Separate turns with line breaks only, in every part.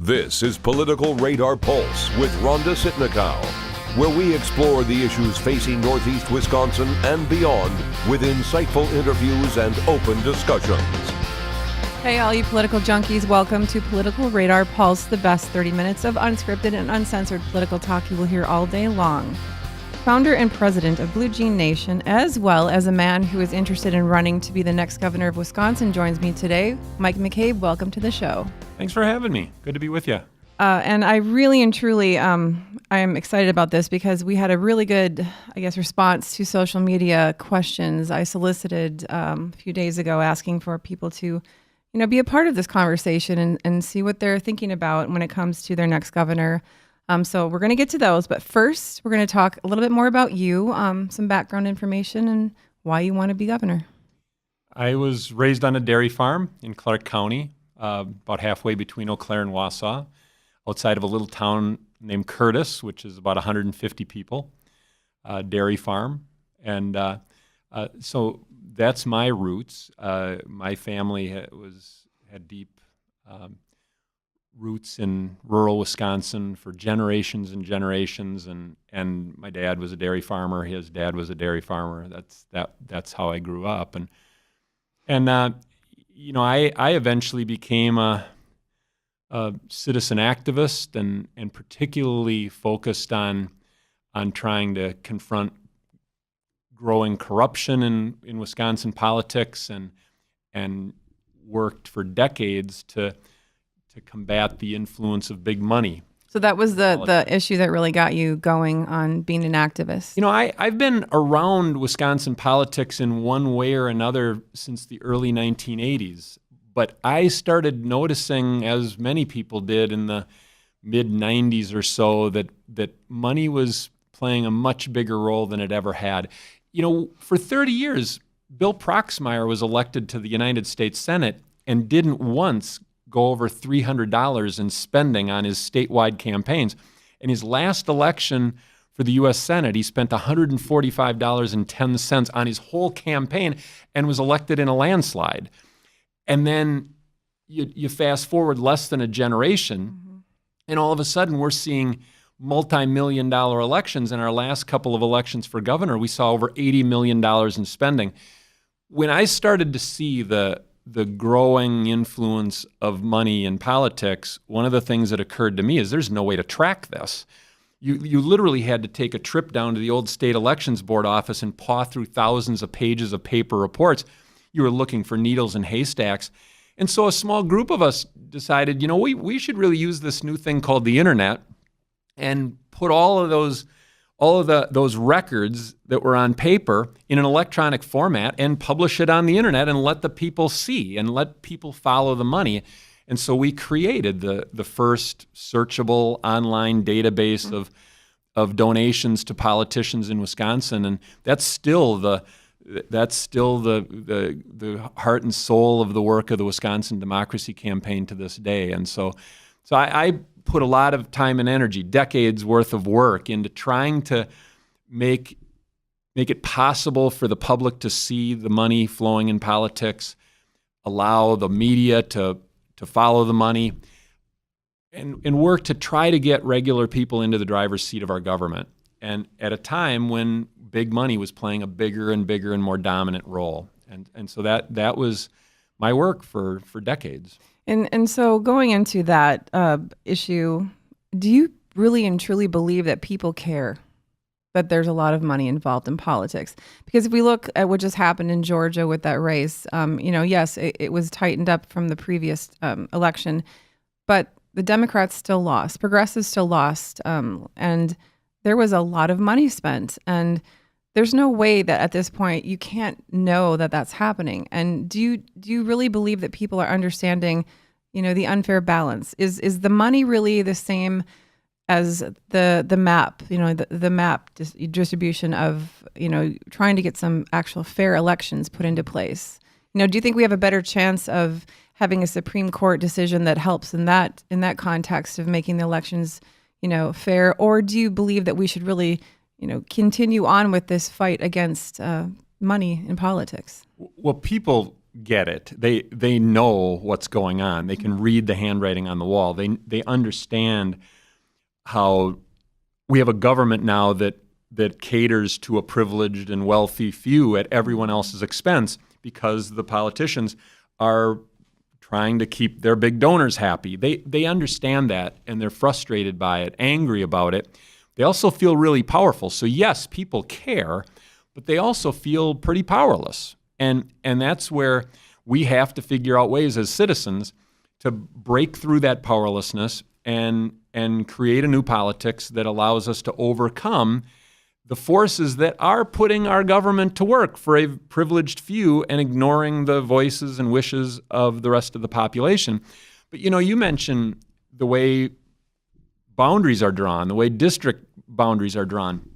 This is Political Radar Pulse with Rhonda Sitnikow, where we explore the issues facing Northeast Wisconsin and beyond with insightful interviews and open discussions.
Hey, all you political junkies, welcome to Political Radar Pulse, the best 30 minutes of unscripted and uncensored political talk you will hear all day long. Founder and president of Blue Jean Nation, as well as a man who is interested in running to be the next governor of Wisconsin, joins me today. Mike McCabe, welcome to the show.
Thanks for having me. Good to be with you.
And I really and truly, I'm excited about this because we had a really good, response to social media questions I solicited a few days ago, asking for people to, be a part of this conversation and see what they're thinking about when it comes to their next governor. So we're going to get to those, but first we're going to talk a little bit more about you, some background information and why you want to be governor.
I was raised on a dairy farm in Clark County, about halfway between Eau Claire and Wausau, outside of a little town named Curtis, which is about 150 people, dairy farm. And so that's my roots. My family had deep roots in rural Wisconsin for generations and generations, and my dad was a dairy farmer. His dad was a dairy farmer. That's how I grew up, and I eventually became a citizen activist, and particularly focused on trying to confront growing corruption in Wisconsin politics, and worked for decades to combat the influence of big money.
So that was the issue that really got you going on being an activist.
I've been around Wisconsin politics in one way or another since the early 1980s, but I started noticing, as many people did in the mid-90s or so, that money was playing a much bigger role than it ever had. For 30 years, Bill Proxmire was elected to the United States Senate and didn't once go over $300 in spending on his statewide campaigns. In his last election for the U.S. Senate, he spent $145.10 on his whole campaign and was elected in a landslide. And then you fast forward less than a generation, and all of a sudden we're seeing multi-million-dollar elections. In our last couple of elections for governor, we saw over $80 million in spending. When I started to see the growing influence of money in politics, one of the things that occurred to me is there's no way to track this. You literally had to take a trip down to the old state elections board office and paw through thousands of pages of paper reports. You were looking for needles in haystacks. And so a small group of us decided, we should really use this new thing called the internet and put all of those records that were on paper in an electronic format and publish it on the internet and let the people see and let people follow the money. And so we created the first searchable online database of donations to politicians in Wisconsin, and that's still the heart and soul of the work of the Wisconsin Democracy Campaign to this day. And so I put a lot of time and energy, decades worth of work, into trying to make it possible for the public to see the money flowing in politics, allow the media to follow the money, and work to try to get regular people into the driver's seat of our government. And at a time when big money was playing a bigger and bigger and more dominant role. And so that was my work for decades.
And so going into that issue, do you really and truly believe that people care that there's a lot of money involved in politics? Because if we look at what just happened in Georgia with that race, yes, it was tightened up from the previous election, but the Democrats still lost, progressives still lost, and there was a lot of money spent. And there's no way that at this point you can't know that that's happening. And do you really believe that people are understanding, the unfair balance? Is the money really the same as the map, the map distribution of, trying to get some actual fair elections put into place? Do you think we have a better chance of having a Supreme Court decision that helps in that context of making the elections, fair? Or do you believe that we should really continue on with this fight against money in politics?
Well, people get it. They know what's going on. They can read the handwriting on the wall. They understand how we have a government now that caters to a privileged and wealthy few at everyone else's expense because the politicians are trying to keep their big donors happy. They understand that, and they're frustrated by it, angry about it. They also feel really powerful. So yes, people care, but they also feel pretty powerless. And that's where we have to figure out ways as citizens to break through that powerlessness and create a new politics that allows us to overcome the forces that are putting our government to work for a privileged few and ignoring the voices and wishes of the rest of the population. But you mentioned the way boundaries are drawn, the way district boundaries are drawn.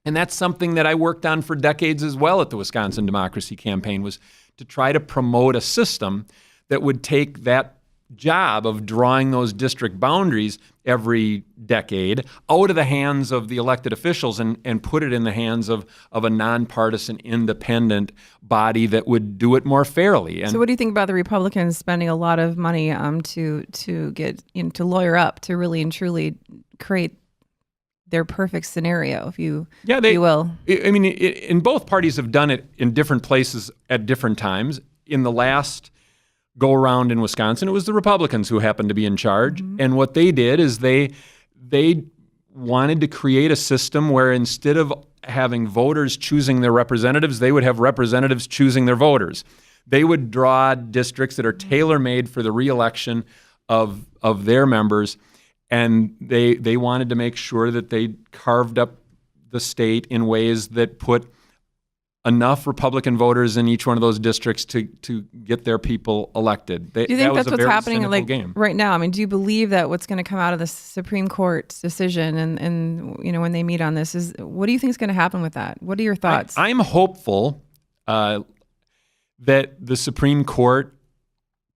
And that's something that I worked on for decades as well at the Wisconsin Democracy Campaign, was to try to promote a system that would take that job of drawing those district boundaries every decade out of the hands of the elected officials and put it in the hands of a nonpartisan, independent body that would do it more fairly. And
so what do you think about the Republicans spending a lot of money to get to lawyer up to really and truly create their perfect scenario, if you will?
I mean, in both parties have done it in different places at different times. In the last go around in Wisconsin, it was the Republicans who happened to be in charge. Mm-hmm. And what they did is they wanted to create a system where instead of having voters choosing their representatives, they would have representatives choosing their voters. They would draw districts that are tailor-made for the reelection of their members. And they wanted to make sure that they carved up the state in ways that put enough Republican voters in each one of those districts to get their people elected.
Do you think that's what's happening right now? I mean, do you believe that what's going to come out of the Supreme Court's decision and when they meet on this what do you think is going to happen with that? What are your thoughts?
I'm hopeful that the Supreme Court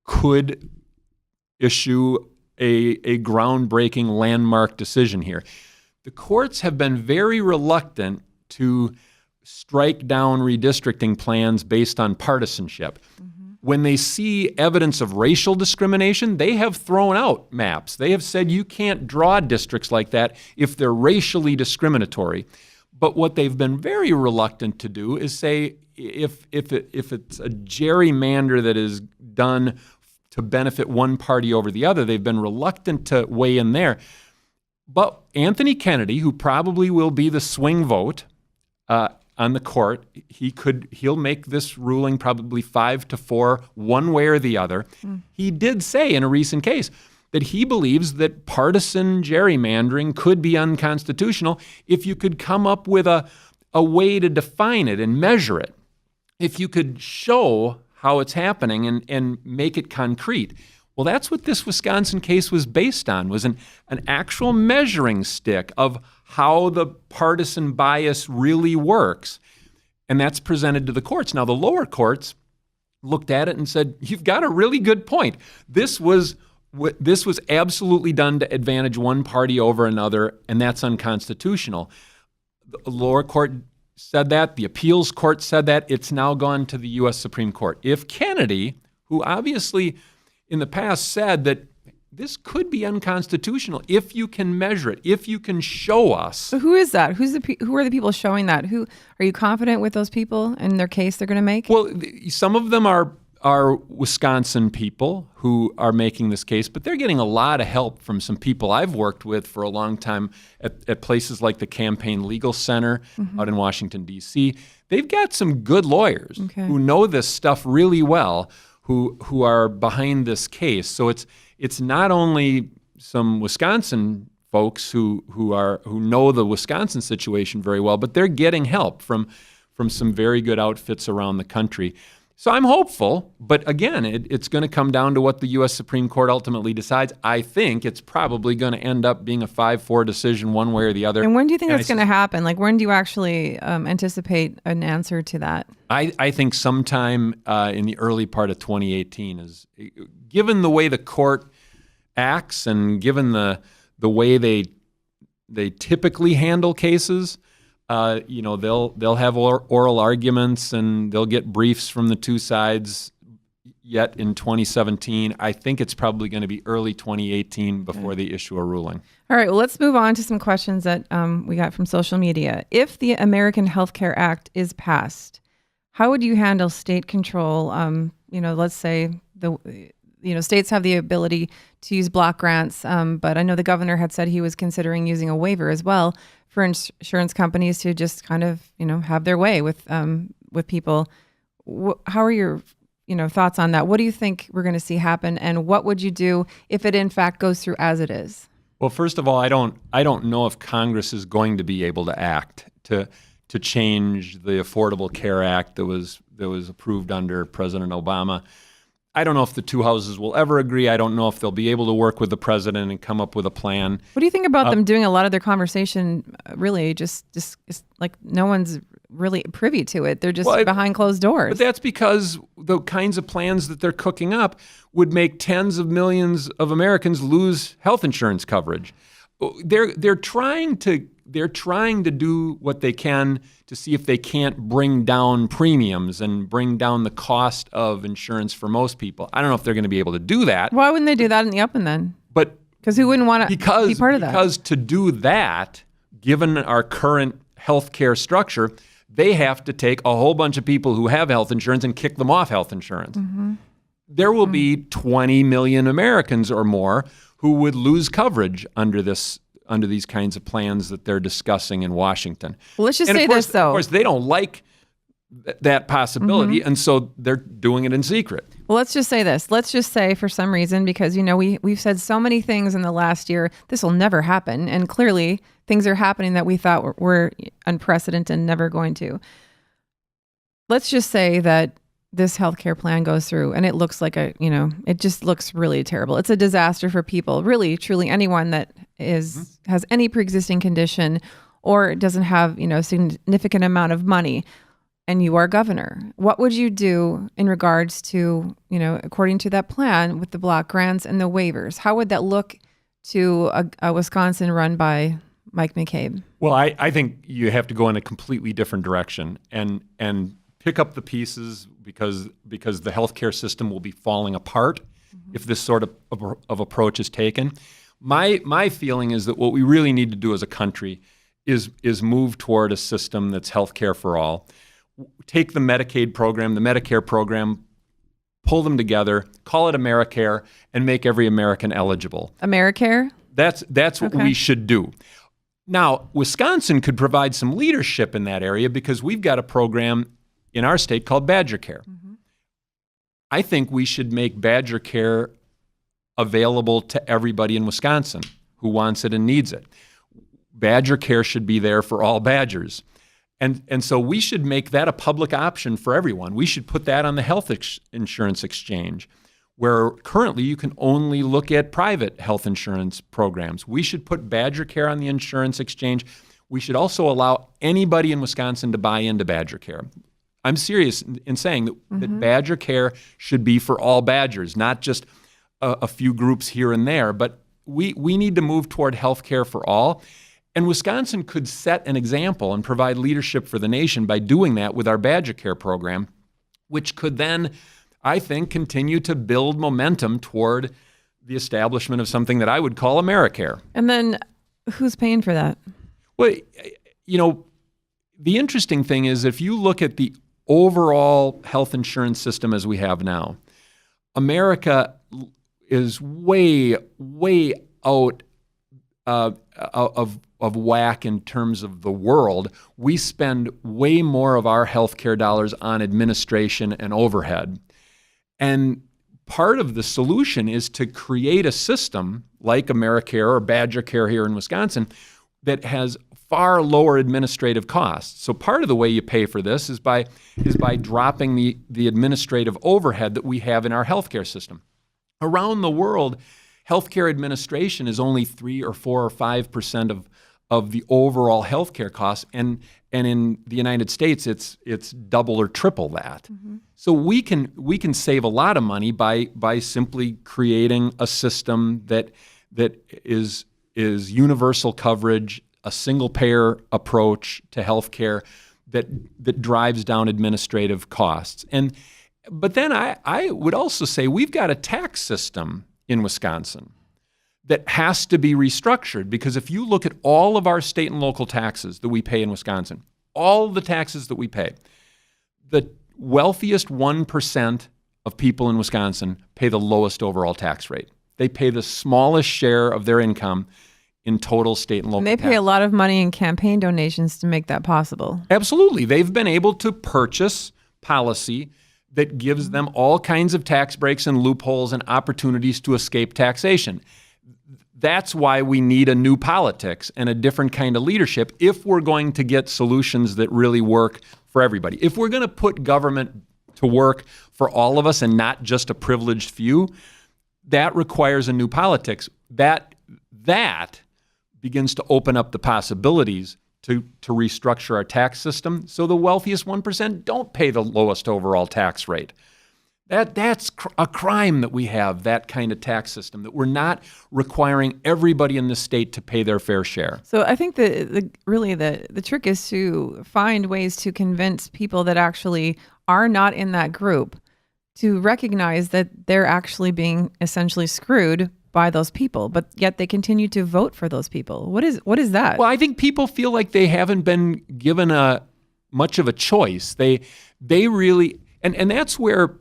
could issue a groundbreaking landmark decision here. The courts have been very reluctant to strike down redistricting plans based on partisanship. Mm-hmm. When they see evidence of racial discrimination, they have thrown out maps. They have said you can't draw districts like that if they're racially discriminatory. But what they've been very reluctant to do is say if it's a gerrymander that is done to benefit one party over the other, they've been reluctant to weigh in there. But Anthony Kennedy, who probably will be the swing vote on the court, he'll make this ruling probably 5-4, one way or the other. Mm. He did say in a recent case that he believes that partisan gerrymandering could be unconstitutional if you could come up with a way to define it and measure it. If you could show how it's happening and make it concrete. Well, that's what this Wisconsin case was based on, was an actual measuring stick of how the partisan bias really works. And that's presented to the courts. Now, the lower courts looked at it and said, you've got a really good point. This was absolutely done to advantage one party over another, and that's unconstitutional. The lower court said that. The appeals court said that. It's now gone to the U.S. Supreme Court. If Kennedy, who obviously in the past said that this could be unconstitutional if you can measure it, if you can show us.
So who is that? Who are the people showing that? Who are you confident with those people and their case they're going to make?
Well, some of them are Wisconsin people who are making this case, but they're getting a lot of help from some people I've worked with for a long time at places like the Campaign Legal Center out in Washington, D.C. They've got some good lawyers who know this stuff really well, who are behind this case. So it's not only some Wisconsin folks who know the Wisconsin situation very well, but they're getting help from some very good outfits around the country. So I'm hopeful, but again, it's going to come down to what the U.S. Supreme Court ultimately decides. I think it's probably going to end up being a 5-4 decision one way or the other.
And when do you think that's going to happen? Like, when do you actually anticipate an answer to that?
I think sometime in the early part of 2018 is, given the way the court acts and given the way they typically handle cases. They'll have oral arguments and they'll get briefs from the two sides yet in 2017. I think it's probably going to be early 2018 before they issue a ruling.
All right, well, let's move on to some questions that we got from social media. If the American Health Care Act is passed, how would you handle state control? Let's say states have the ability to use block grants, but I know the governor had said he was considering using a waiver as well for insurance companies to just kind of, have their way with people. How are your thoughts on that? What do you think we're going to see happen, and what would you do if it in fact goes through as it is?
Well, first of all, I don't know if Congress is going to be able to act to change the Affordable Care Act that was approved under President Obama. I don't know if the two houses will ever agree. I don't know if they'll be able to work with the president and come up with a plan.
What do you think about them doing a lot of their conversation really just like no one's really privy to it? They're just behind closed doors.
But that's because the kinds of plans that they're cooking up would make tens of millions of Americans lose health insurance coverage. They're trying to do what they can to see if they can't bring down premiums and bring down the cost of insurance for most people. I don't know if they're going to be able to do that.
Why wouldn't they do that in the up and then?
But
because who wouldn't want to be part of that?
Because to do that, given our current healthcare structure, they have to take a whole bunch of people who have health insurance and kick them off health insurance. Mm-hmm. There will be 20 million Americans or more who would lose coverage under these kinds of plans that they're discussing in Washington.
Well, let's just say this, though.
Of course, they don't like that possibility, and so they're doing it in secret.
Well, let's just say this. Let's just say for some reason, because, we've said so many things in the last year, this will never happen. And clearly, things are happening that we thought were unprecedented and never going to. Let's just say that this healthcare plan goes through and it looks like it just looks really terrible. It's a disaster for people, really, truly anyone that has any pre-existing condition or doesn't have, a significant amount of money, and you are governor. What would you do in regards to, according to that plan with the block grants and the waivers? How would that look to a Wisconsin run by Mike McCabe?
Well, I think you have to go in a completely different direction and pick up the pieces because the healthcare system will be falling apart if this sort of approach is taken. My feeling is that what we really need to do as a country is move toward a system that's healthcare for all. Take the Medicaid program, the Medicare program, pull them together, call it AmeriCare, and make every American eligible.
AmeriCare?
That's what we should do. Now, Wisconsin could provide some leadership in that area because we've got a program in our state called Badger Care. Mm-hmm. I think we should make Badger Care available to everybody in Wisconsin who wants it and needs it. Badger Care should be there for all Badgers. And so we should make that a public option for everyone. We should put that on the health insurance exchange, where currently you can only look at private health insurance programs. We should put Badger Care on the insurance exchange. We should also allow anybody in Wisconsin to buy into Badger Care. I'm serious in saying that Badger Care should be for all Badgers, not just a few groups here and there, but we need to move toward health care for all. And Wisconsin could set an example and provide leadership for the nation by doing that with our Badger Care program, which could then, I think, continue to build momentum toward the establishment of something that I would call AmeriCare.
And then who's paying for that?
Well, the interesting thing is if you look at the overall health insurance system as we have now, America is way out of whack in terms of the world. We spend way more of our healthcare dollars on administration and overhead. And part of the solution is to create a system like AmeriCare or Badger Care here in Wisconsin that has far lower administrative costs. So part of the way you pay for this is by dropping the administrative overhead that we have in our healthcare system. Around the world, healthcare administration is only 3 or 4 or 5% of the overall healthcare costs, and in the United States, it's double or triple that. Mm-hmm. So we can save a lot of money by simply creating a system that is universal coverage, a single payer approach to healthcare that drives down administrative costs. And But then I would also say we've got a tax system in Wisconsin that has to be restructured, because if you look at all of our state and local taxes that we pay in Wisconsin, all the taxes that we pay, the wealthiest 1% of people in Wisconsin pay the lowest overall tax rate. They pay the smallest share of their income in total state and local
And they pay
tax.
a lot of money in campaign donations to make that possible.
Absolutely. They've been able to purchase policy that gives them all kinds of tax breaks and loopholes and opportunities to escape taxation. That's why we need a new politics and a different kind of leadership if we're going to get solutions that really work for everybody. If we're going to put government to work for all of us and not just a privileged few, that requires a new politics. That begins to open up the possibilities to restructure our tax system so the wealthiest 1% don't pay the lowest overall tax rate. That's a crime that we have, that kind of tax system, that we're not requiring everybody in the state to pay their fair share.
So I think the trick is to find ways to convince people that actually are not in that group to recognize that they're actually being essentially screwed by those people, but yet they continue to vote for those people. What is that?
Well, I think people feel like they haven't been given much of a choice. They really, and that's where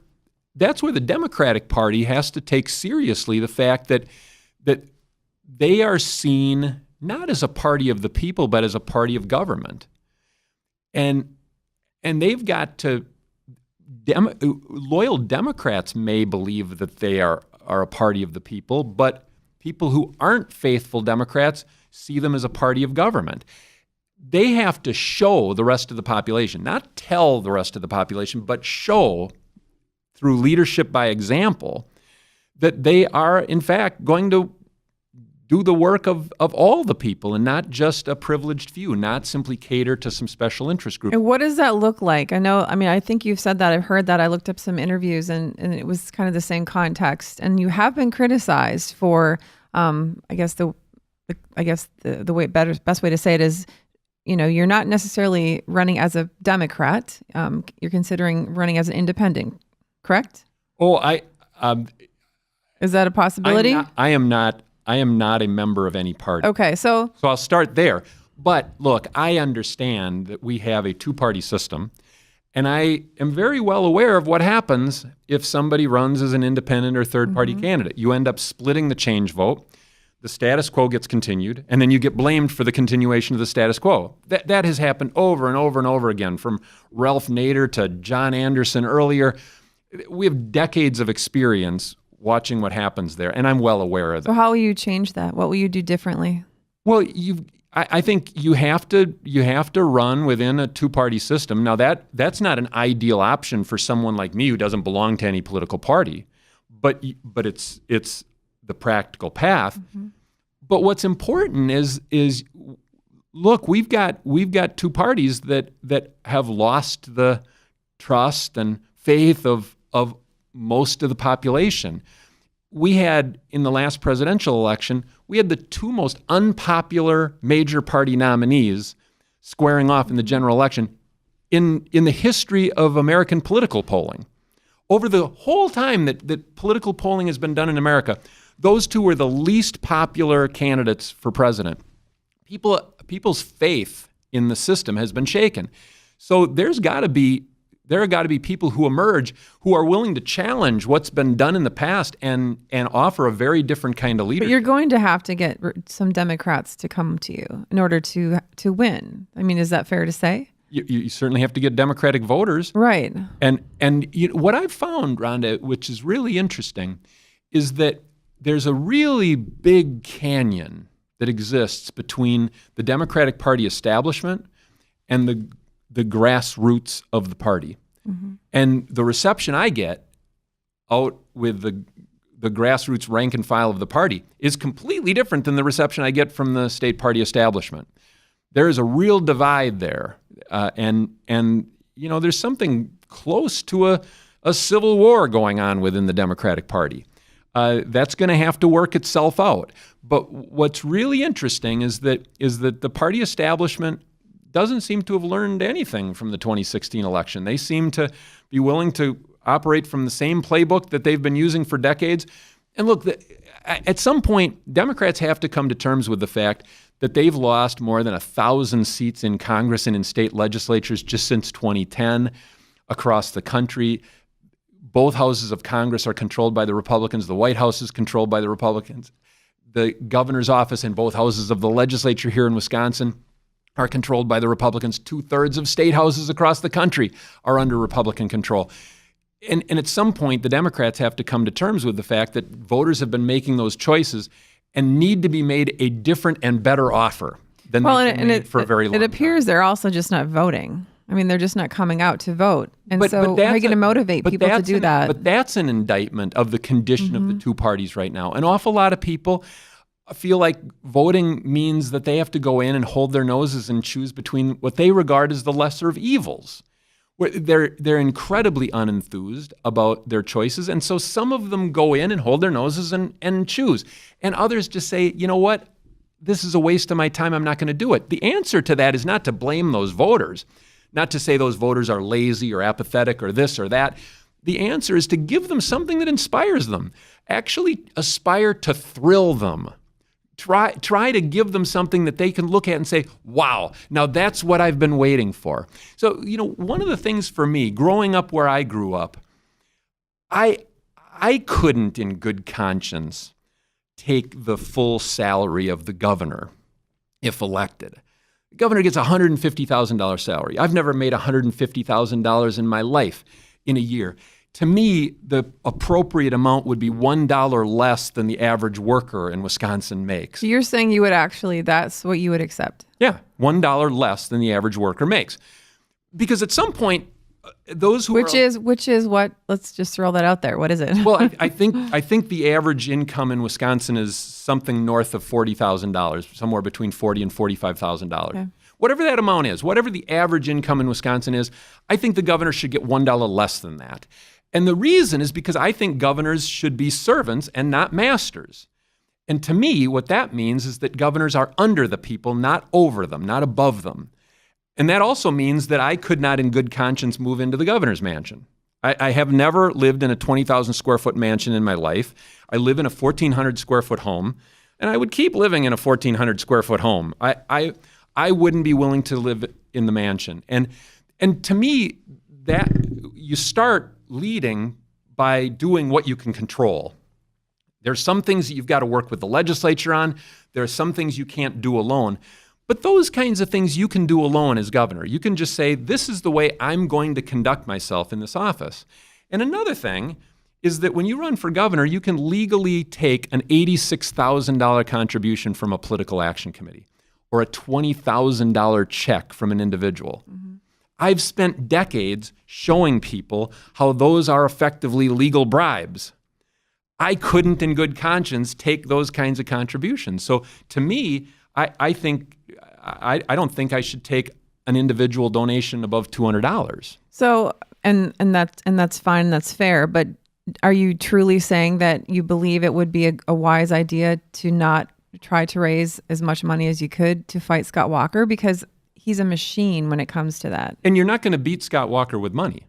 the Democratic Party has to take seriously the fact that they are seen not as a party of the people, but as a party of government. And they've got to, loyal Democrats may believe that they are a party of the people, but people who aren't faithful Democrats see them as a party of government. They have to show the rest of the population, not tell the rest of the population, but show through leadership by example that they are, in fact, going to do the work of all the people and not just a privileged few, not simply cater to some special interest group.
And what does that look like? I think you've said that. I've heard that. I looked up some interviews and it was kind of the same context. And you have been criticized for, best way to say it is, you're not necessarily running as a Democrat. You're considering running as an independent, correct?
Oh,
is that a possibility?
I am not a member of any party.
Okay, so
I'll start there. But look, I understand that we have a two-party system, and I am very well aware of what happens if somebody runs as an independent or third-party candidate. You end up splitting the change vote, the status quo gets continued, and then you get blamed for the continuation of the status quo. That has happened over and over and over again, from Ralph Nader to John Anderson earlier. We have decades of experience watching what happens there, and I'm well aware of that.
So how will you change that? What will you do differently?
Well, I think you have to run within a two-party system. Now that's not an ideal option for someone like me who doesn't belong to any political party, but it's the practical path. Mm-hmm. But what's important is look, we've got two parties that have lost the trust and faith of most of the population. We had, in the last presidential election, we had the two most unpopular major party nominees squaring off in the general election in the history of American political polling. Over the whole time that political polling has been done in America, those two were the least popular candidates for president. People's faith in the system has been shaken. So there are got to be people who emerge who are willing to challenge what's been done in the past and offer a very different kind of leadership.
But you're going to have to get some Democrats to come to you in order to win. I mean, is that fair to say?
You certainly have to get Democratic voters.
Right.
And what I've found, Rhonda, which is really interesting, is that there's a really big canyon that exists between the Democratic Party establishment and the grassroots of the party. Mm-hmm. And the reception I get out with the grassroots rank and file of the party is completely different than the reception I get from the state party establishment. There is a real divide there. And there's something close to a civil war going on within the Democratic Party. That's going to have to work itself out. But what's really interesting is that the party establishment doesn't seem to have learned anything from the 2016 election. They seem to be willing to operate from the same playbook that they've been using for decades. And look, at some point, Democrats have to come to terms with the fact that they've lost more than 1,000 seats in Congress and in state legislatures just since 2010 across the country. Both houses of Congress are controlled by the Republicans. The White House is controlled by the Republicans. The governor's office and both houses of the legislature here in Wisconsin are controlled by the Republicans. 2/3 of state houses across the country are under Republican control. And at some point, the Democrats have to come to terms with the fact that voters have been making those choices and need to be made a different and better offer than they've been made for a very long time.
It appears they're also just not voting. I mean, they're just not coming out to vote. And
But
so how are you going to motivate people to do that?
But that's an indictment of the condition of the two parties right now. An awful lot of people feel like voting means that they have to go in and hold their noses and choose between what they regard as the lesser of evils. They're incredibly unenthused about their choices, and so some of them go in and hold their noses and choose. And others just say, you know what, this is a waste of my time, I'm not going to do it. The answer to that is not to blame those voters, not to say those voters are lazy or apathetic or this or that. The answer is to give them something that inspires them. Actually aspire to thrill them. Try to give them something that they can look at and say, wow, now that's what I've been waiting for. So, one of the things for me, growing up where I grew up, I couldn't in good conscience take the full salary of the governor if elected. The governor gets a $150,000 salary. I've never made $150,000 in my life in a year. To me, the appropriate amount would be $1 less than the average worker in Wisconsin makes.
So you're saying you would actually, that's what you would accept?
Yeah, $1 less than the average worker makes. Because at some point, those who
Which is what? Let's just throw that out there. What is it?
Well, I think the average income in Wisconsin is something north of $40,000, somewhere between $40,000 and $45,000.
Okay.
Whatever that amount is, whatever the average income in Wisconsin is, I think the governor should get $1 less than that. And the reason is because I think governors should be servants and not masters. And to me, what that means is that governors are under the people, not over them, not above them. And that also means that I could not in good conscience move into the governor's mansion. I have never lived in a 20,000 square foot mansion in my life. I live in a 1,400 square foot home, and I would keep living in a 1,400 square foot home. I wouldn't be willing to live in the mansion. And to me, that you start leading by doing what you can control. There's some things that you've got to work with the legislature on. There are some things you can't do alone. But those kinds of things you can do alone as governor. You can just say, this is the way I'm going to conduct myself in this office. And another thing is that when you run for governor, you can legally take an $86,000 contribution from a political action committee or a $20,000 check from an individual. Mm-hmm. I've spent decades showing people how those are effectively legal bribes. I couldn't in good conscience take those kinds of contributions. So to me, I don't think I should take an individual donation above $200.
So and that's fine, that's fair, but are you truly saying that you believe it would be a wise idea to not try to raise as much money as you could to fight Scott Walker? Because he's a machine when it comes to that.
And you're not going to beat Scott Walker with money.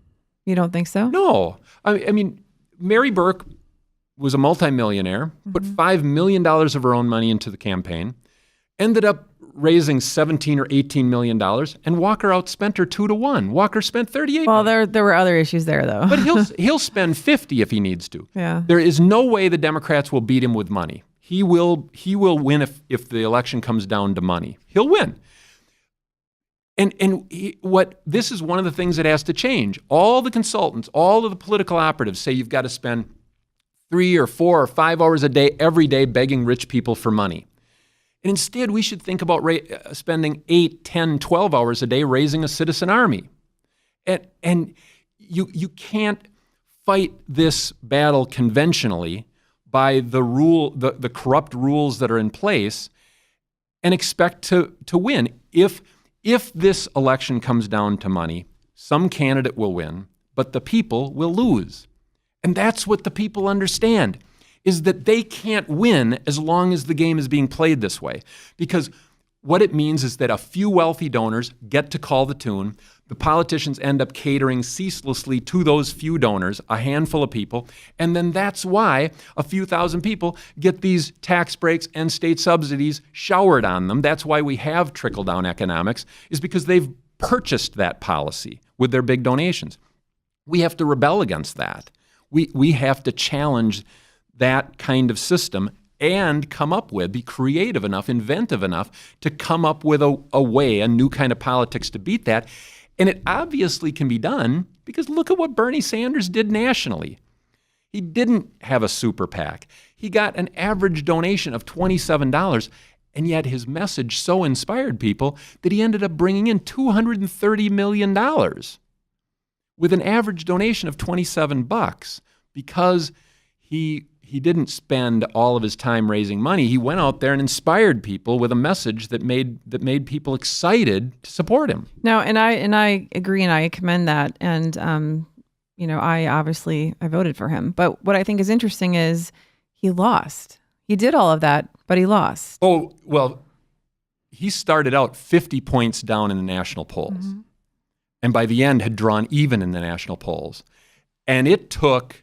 You don't think so?
No. I mean, Mary Burke was a multimillionaire, put $5 million of her own money into the campaign, ended up raising $17 or $18 million, and Walker outspent her 2-1. Walker spent $38
Well,
million.
there were other issues there, though.
But he'll spend $50 if he needs to.
Yeah.
There is no way the Democrats will beat him with money. He will win if the election comes down to money. He'll win. This is one of the things that has to change. All the consultants, all of the political operatives say you've got to spend 3 or 4 or 5 hours a day, every day, begging rich people for money. And instead, we should think about spending 8, 10, 12 hours a day raising a citizen army. And you can't fight this battle conventionally by the corrupt rules that are in place and expect to win. If this election comes down to money, some candidate will win, but the people will lose. And that's what the people understand, is that they can't win as long as the game is being played this way. Because What it means is that a few wealthy donors get to call the tune. The politicians end up catering ceaselessly to those few donors, a handful of people, and then that's why a few thousand people get these tax breaks and state subsidies showered on them. That's why we have trickle-down economics, is because they've purchased that policy with their big donations. We have to rebel against that. We have to challenge that kind of system and be creative enough, inventive enough to come up with a way, a new kind of politics to beat that. And it obviously can be done because look at what Bernie Sanders did nationally. He didn't have a super PAC. He got an average donation of $27, and yet his message so inspired people that he ended up bringing in $230 million with an average donation of $27 because he didn't spend all of his time raising money. He went out there and inspired people with a message that made people excited to support him.
No, and I agree, and I commend that. And I voted for him. But what I think is interesting is he lost. He did all of that, but he lost.
Oh, well, he started out 50 points down in the national polls, and by the end had drawn even in the national polls. And it took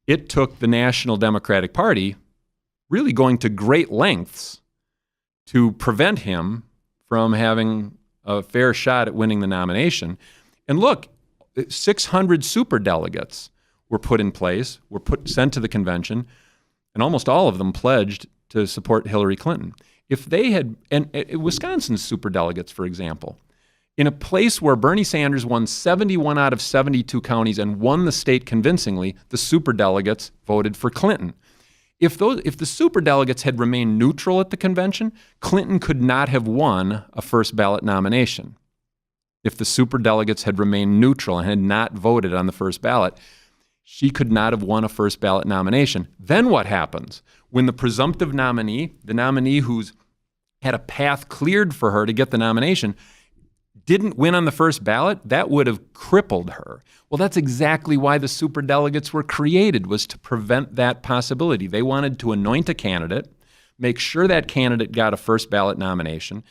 the National Democratic Party really going to great lengths to prevent him from having a fair shot at winning the nomination. And look, 600 superdelegates were put in place, sent to the convention, and almost all of them pledged to support Hillary Clinton. If they had, and Wisconsin's superdelegates, for example, in a place where Bernie Sanders won 71 out of 72 counties and won the state convincingly, the superdelegates voted for Clinton. If the superdelegates had remained neutral at the convention, Clinton could not have won a first ballot nomination. If the superdelegates had remained neutral and had not voted on the first ballot, she could not have won a first ballot nomination. Then what happens? When the presumptive nominee, the nominee who's had a path cleared for her to get the nomination, didn't win on the first ballot, that would have crippled her. Well, that's exactly why the superdelegates were created, was to prevent that possibility. They wanted to anoint a candidate, make sure that candidate got a first ballot nomination,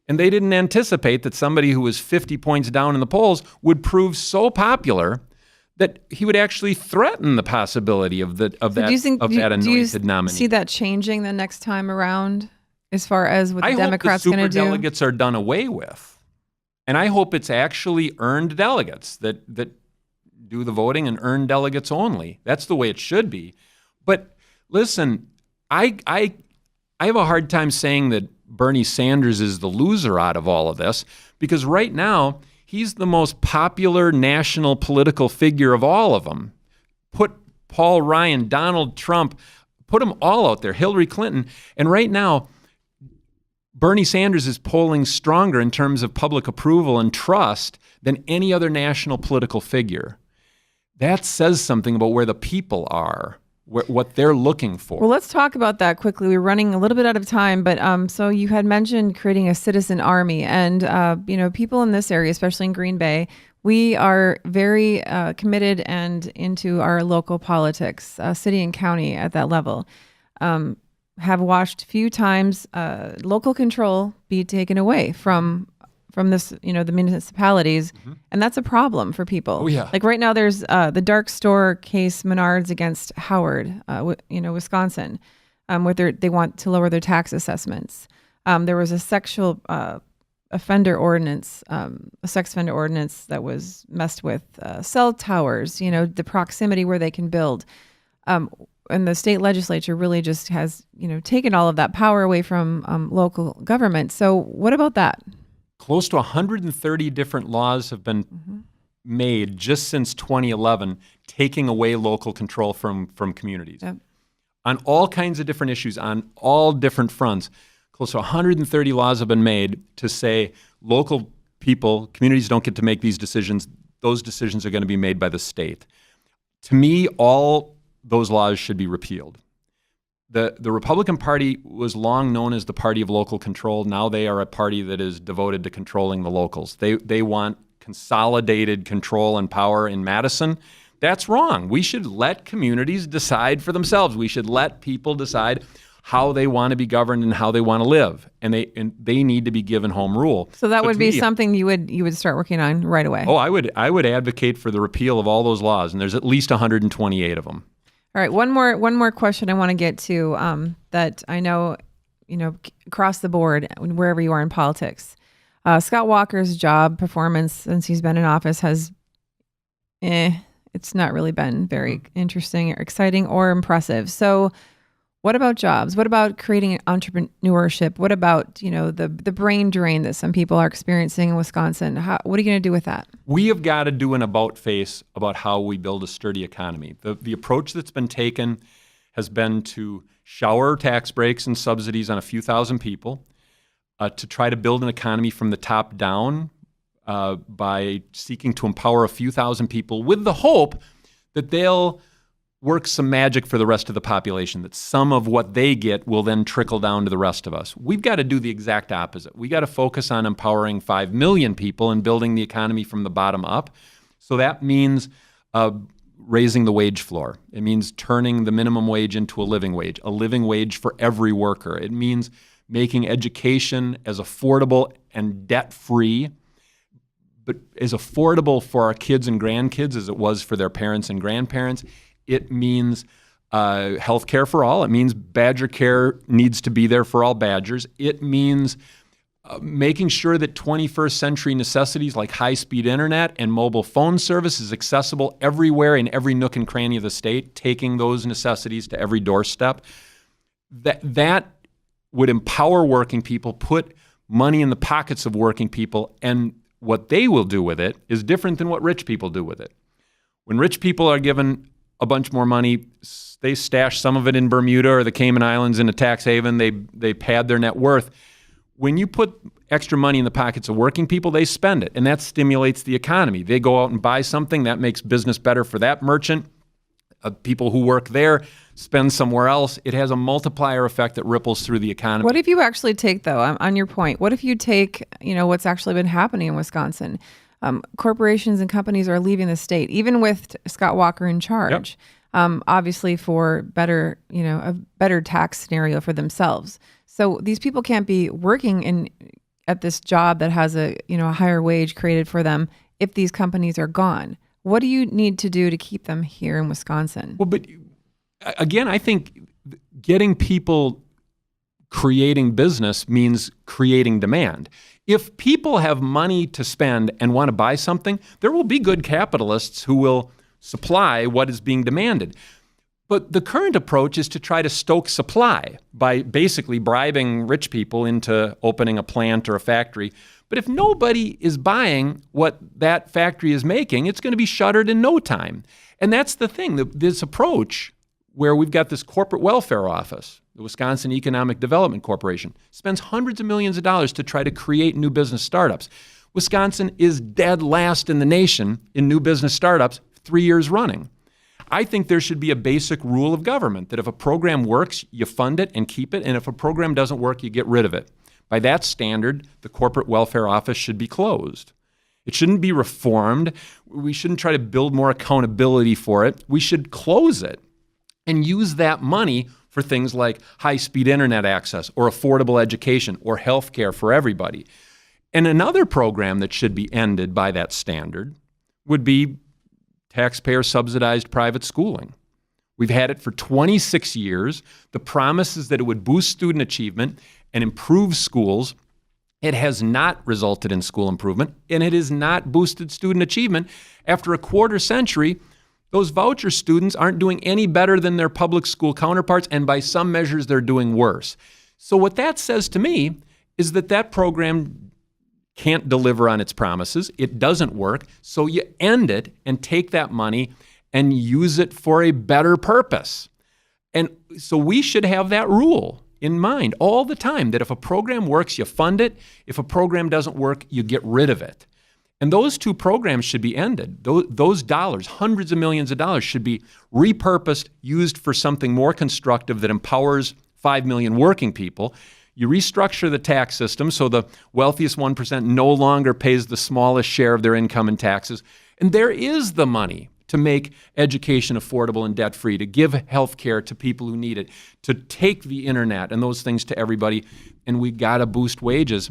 and they didn't anticipate that somebody who was 50 points down in the polls would prove so popular that he would actually threaten the possibility of that anointed nominee.
See that changing the next time around as far as what the Democrats going to do?
I hope the superdelegates are done away with. And I hope it's actually earned delegates that do the voting and earn delegates only. That's the way it should be. But listen, I have a hard time saying that Bernie Sanders is the loser out of all of this, because right now he's the most popular national political figure of all of them. Put Paul Ryan, Donald Trump, put them all out there, Hillary Clinton, and right now Bernie Sanders is polling stronger in terms of public approval and trust than any other national political figure. That says something about where the people are, what they're looking for.
Well, let's talk about that quickly. We're running a little bit out of time, but so you had mentioned creating a citizen army, and people in this area, especially in Green Bay, we are very committed and into our local politics, city and county at that level. Have watched a few times local control be taken away from this, the municipalities, and that's a problem for people.
Oh, yeah.
Like right now, there's the dark store case, Menards against Howard, Wisconsin, where they want to lower their tax assessments. There was a sexual offender ordinance, a sex offender ordinance that was messed with. Cell towers, the proximity where they can build. And the state legislature really just has, taken all of that power away from local government. So what about that?
Close to 130 different laws have been made just since 2011, taking away local control from communities.
Yep.
On all kinds of different issues, on all different fronts. Close to 130 laws have been made to say local people, communities don't get to make these decisions. Those decisions are going to be made by the state. To me, all those laws should be repealed. The Republican Party was long known as the party of local control. Now they are a party that is devoted to controlling the locals. They want consolidated control and power in Madison. That's wrong. We should let communities decide for themselves. We should let people decide how they want to be governed and how they want to live, and they need to be given home rule.
So that would
to
be
me,
something you would start working on right away.
Oh, I would advocate for the repeal of all those laws, and there's at least 128 of them.
All right, one more question I want to get to that I know, across the board, wherever you are in politics. Scott Walker's job performance since he's been in office has, it's not really been very interesting or exciting or impressive. So what about jobs? What about creating entrepreneurship? What about, the brain drain that some people are experiencing in Wisconsin? What are you going to do with that?
We have got to do an about face about how we build a sturdy economy. The approach that's been taken has been to shower tax breaks and subsidies on a few thousand people, to try to build an economy from the top down by seeking to empower a few thousand people with the hope that they'll work some magic for the rest of the population, that some of what they get will then trickle down to the rest of us. We've got to do the exact opposite. We got to focus on empowering 5 million people and building the economy from the bottom up. So that means raising the wage floor. It means turning the minimum wage into a living wage for every worker. It means making education as affordable and debt-free, but as affordable for our kids and grandkids as it was for their parents and grandparents. It means health care for all. It means Badger Care needs to be there for all Badgers. It means making sure that 21st century necessities like high-speed internet and mobile phone service is accessible everywhere in every nook and cranny of the state, taking those necessities to every doorstep. That would empower working people, put money in the pockets of working people, and what they will do with it is different than what rich people do with it. When rich people are given a bunch more money, they stash some of it in Bermuda or the Cayman Islands in a tax haven. They pad their net worth. When you put extra money in the pockets of working people, they spend it, and that stimulates the economy. They go out and buy something. That makes business better for that merchant. People who work there spend somewhere else. It has a multiplier effect that ripples through the economy.
What if you actually take, though, on your point, what if you take, what's actually been happening in Wisconsin? Corporations and companies are leaving the state, even with Scott Walker in charge. Yep. Obviously for better, a better tax scenario for themselves. So these people can't be working at this job that has a higher wage created for them if these companies are gone. What do you need to do to keep them here in Wisconsin?
Well, but again, I think getting people creating business means creating demand. If people have money to spend and want to buy something, there will be good capitalists who will supply what is being demanded. But the current approach is to try to stoke supply by basically bribing rich people into opening a plant or a factory. But if nobody is buying what that factory is making, it's going to be shuttered in no time. And that's the thing, this approach where we've got this corporate welfare office, the Wisconsin Economic Development Corporation, spends hundreds of millions of dollars to try to create new business startups. Wisconsin is dead last in the nation in new business startups 3 years running. I think there should be a basic rule of government that if a program works, you fund it and keep it, and if a program doesn't work, you get rid of it. By that standard, the corporate welfare office should be closed. It shouldn't be reformed. We shouldn't try to build more accountability for it. We should close it and use that money for things like high-speed internet access or affordable education or health care for everybody. And another program that should be ended by that standard would be taxpayer-subsidized private schooling. We've had it for 26 years. The promise is that it would boost student achievement and improve schools. It has not resulted in school improvement, and it has not boosted student achievement. After a quarter century, those voucher students aren't doing any better than their public school counterparts, and by some measures, they're doing worse. So what that says to me is that program can't deliver on its promises. It doesn't work. So you end it and take that money and use it for a better purpose. And so we should have that rule in mind all the time, that if a program works, you fund it. If a program doesn't work, you get rid of it. And those two programs should be ended. Those dollars, hundreds of millions of dollars, should be repurposed, used for something more constructive that empowers 5 million working people. You restructure the tax system so the wealthiest 1% no longer pays the smallest share of their income in taxes. And there is the money to make education affordable and debt-free, to give health care to people who need it, to take the internet and those things to everybody. And we got to boost wages,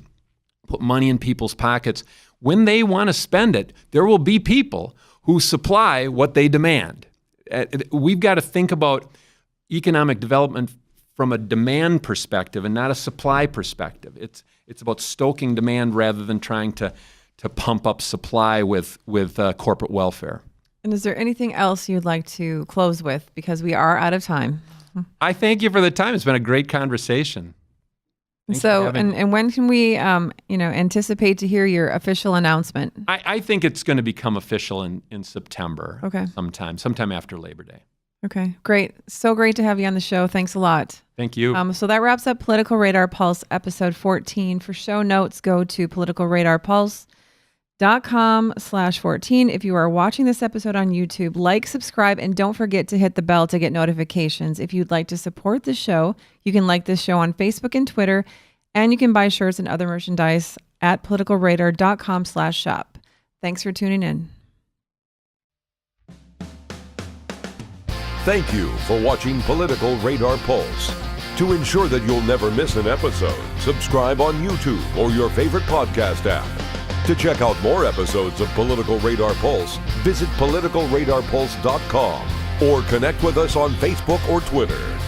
put money in people's pockets. When they want to spend it, there will be people who supply what they demand. We've got to think about economic development from a demand perspective and not a supply perspective. It's about stoking demand rather than trying to pump up supply with corporate welfare. And
is there anything else you'd like to close with? Because we are out of time.
I thank you for the time. It's been a great conversation.
So, and when can we, anticipate to hear your official announcement?
I think it's going to become official in September.
Okay.
Sometime after Labor Day.
Okay, great. So great to have you on the show. Thanks a lot.
Thank you.
So that wraps up Political Radar Pulse episode 14. For show notes, go to politicalradarpulse.com/14. If you are watching this episode on YouTube, like, subscribe, and don't forget to hit the bell to get notifications. If you'd like to support the show, you can like this show on Facebook and Twitter, and you can buy shirts and other merchandise at politicalradar.com/shop. Thanks for tuning in.
Thank you for watching Political Radar Pulse. To ensure that you'll never miss an episode, subscribe on YouTube or your favorite podcast app. To check out more episodes of Political Radar Pulse, visit politicalradarpulse.com or connect with us on Facebook or Twitter.